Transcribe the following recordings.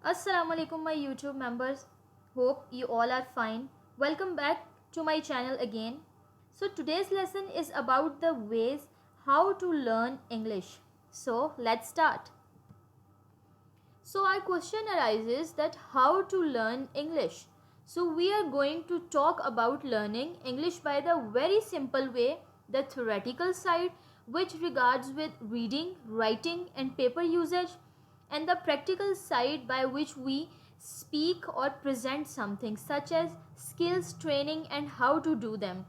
Assalamu alaikum my YouTube members. Hope you all are fine. Welcome back to my channel again. So today's lesson is about the ways how to learn English. So let's start. So our question arises that how to learn English. So we are going to talk about learning English by the very simple way, the theoretical side, which regards with reading, writing and paper usage, and the practical side by which we speak or present something, such as skills, training and how to do them,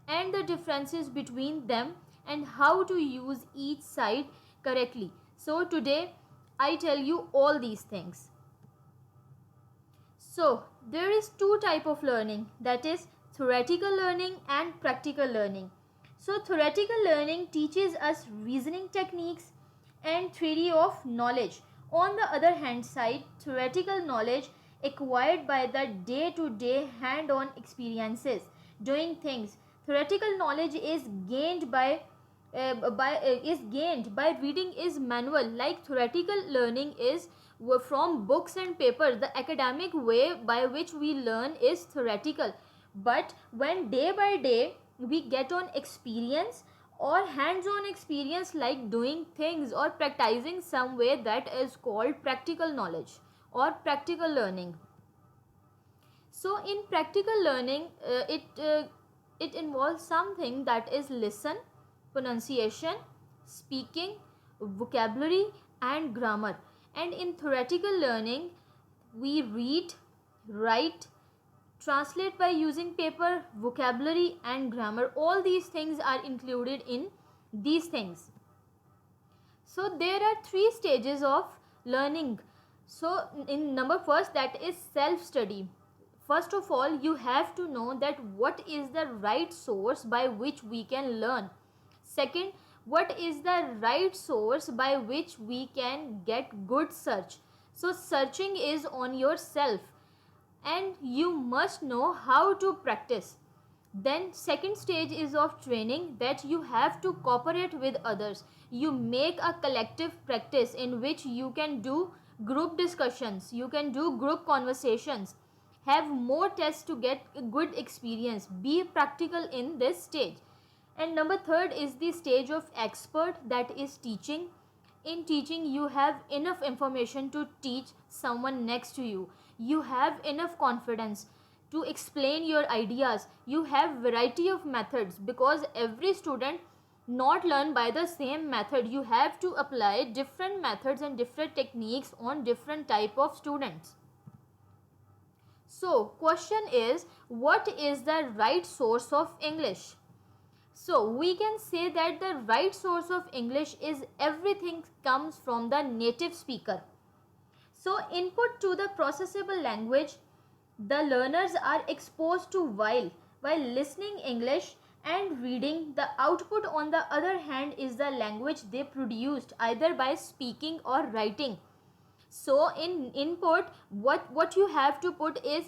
and the differences between them and how to use each side correctly. So today I tell you all these things. So there is two type of learning, that is theoretical learning and practical learning. So theoretical learning teaches us reasoning techniques and theory of knowledge. On the other hand side, theoretical knowledge acquired by the day-to-day hand-on experiences, doing things. Theoretical knowledge is gained by reading is manual, like theoretical learning is from books and paper. The academic way by which we learn is theoretical, but when day by day we get on experience or hands-on experience, like doing things or practicing some way, that is called practical knowledge or practical learning. So in practical learning, it involves something that is listen, pronunciation, speaking, vocabulary and grammar. And in theoretical learning, we read, write, translate by using paper, vocabulary and grammar. All these things are included in these things. So there are three stages of learning. So in number first, that is self study. First of all, you have to know that what is the right source by which we can learn. Second, what is the right source by which we can get good search. So searching is on yourself and you must know how to practice. Then second stage is of training, that you have to cooperate with others. You make a collective practice in which you can do group discussions, you can do group conversations, have more tests to get a good experience. Be practical in this stage. And number third is the stage of expert, that is teaching. In teaching, you have enough information to teach someone next to you. You have enough confidence to explain your ideas. You have variety of methods, because every student not learn by the same method. You have to apply different methods and different techniques on different type of students. So question is, what is the right source of English? So we can say that the right source of English is everything comes from the native speaker. So input to the processable language, the learners are exposed to while listening English and reading. The output on the other hand is the language they produced either by speaking or writing. So in input, what you have to put is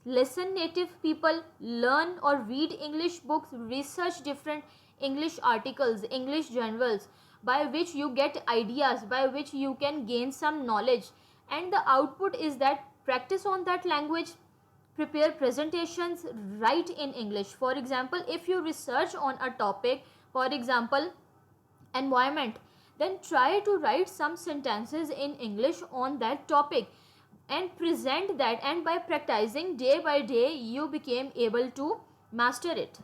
listen native people, learn or read English books, research different English articles, English journals, by which you get ideas, by which you can gain some knowledge. And the output is that practice on that language, prepare presentations, write in English. For example, if you research on a topic, for example environment, then try to write some sentences in English on that topic and present that, and by practicing day by day you became able to master it.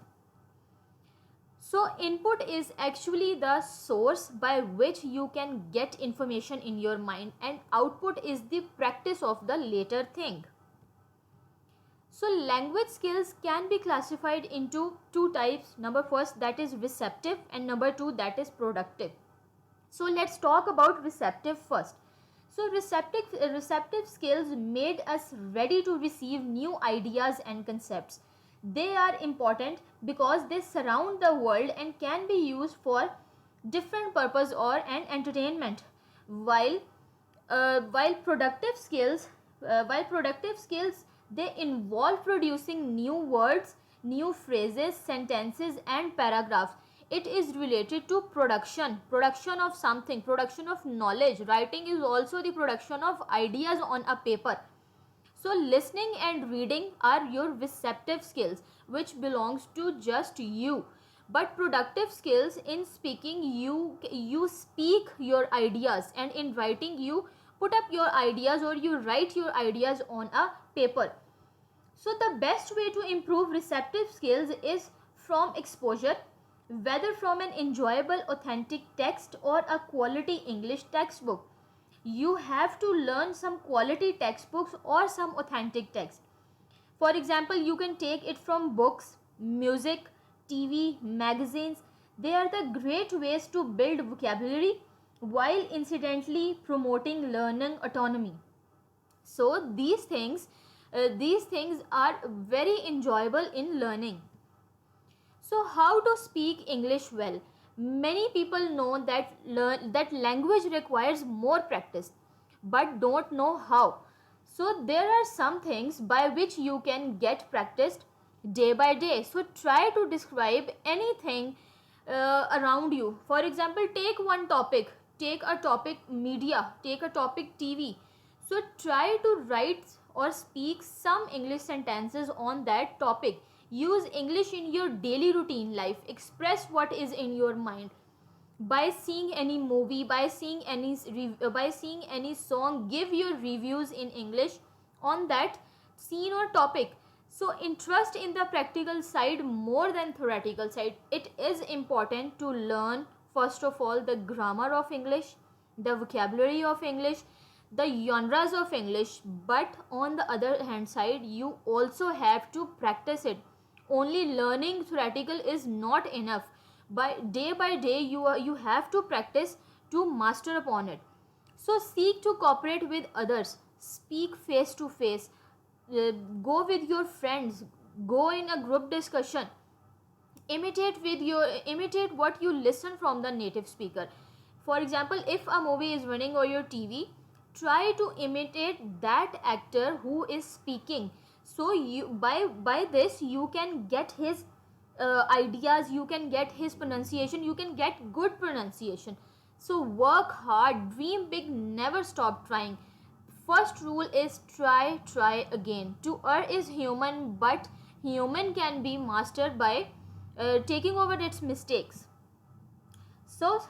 So input is actually the source by which you can get information in your mind, and output is the practice of the later thing. So language skills can be classified into two types. Number first, that is receptive, and number two, that is productive. So let's talk about receptive first. So receptive skills made us ready to receive new ideas and concepts. They are important because they surround the world and can be used for different purpose or an entertainment. While productive skills, they involve producing new words, new phrases, sentences and paragraphs. It is related to production of something, production of knowledge. Writing is also the production of ideas on a paper. So listening and reading are your receptive skills, which belongs to just you. But productive skills, in speaking, you speak your ideas, and in writing you put up your ideas, or you write your ideas on a paper. So the best way to improve receptive skills is from exposure, whether from an enjoyable authentic text or a quality English textbook. You have to learn some quality textbooks or some authentic text. For example, you can take it from books, music, TV, magazines. They are the great ways to build vocabulary while incidentally promoting learning autonomy. So these things are very enjoyable in learning. So how to speak English well? Many people know that language requires more practice, but don't know how. So there are some things by which you can get practiced day by day. So try to describe anything around you. For example, take one topic, take a topic media, take a topic TV. So try to write or speak some English sentences on that topic. Use English in your daily routine life. Express what is in your mind by seeing any movie, by seeing any song. Give your reviews in English on that scene or topic. So interest in the practical side more than theoretical side. It is important to learn, first of all, the grammar of English, the vocabulary of English, the genres of English. But on the other hand side, you also have to practice it. Only learning theoretical is not enough. By day you have to practice to master upon it. So seek to cooperate with others, speak face to face, go with your friends, go in a group discussion, imitate what you listen from the native speaker. For example, if a movie is running on your TV, try to imitate that actor who is speaking. So you by this you can get his ideas, you can get his pronunciation, you can get good pronunciation. So work hard, dream big, never stop trying. First rule is try again. To err is human, but human can be mastered by taking over its mistakes. So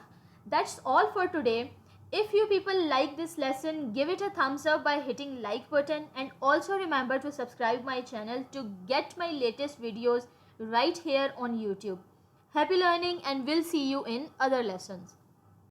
that's all for today. If you people like this lesson, give it a thumbs up by hitting like button, and also remember to subscribe my channel to get my latest videos right here on YouTube. Happy learning, and we'll see you in other lessons.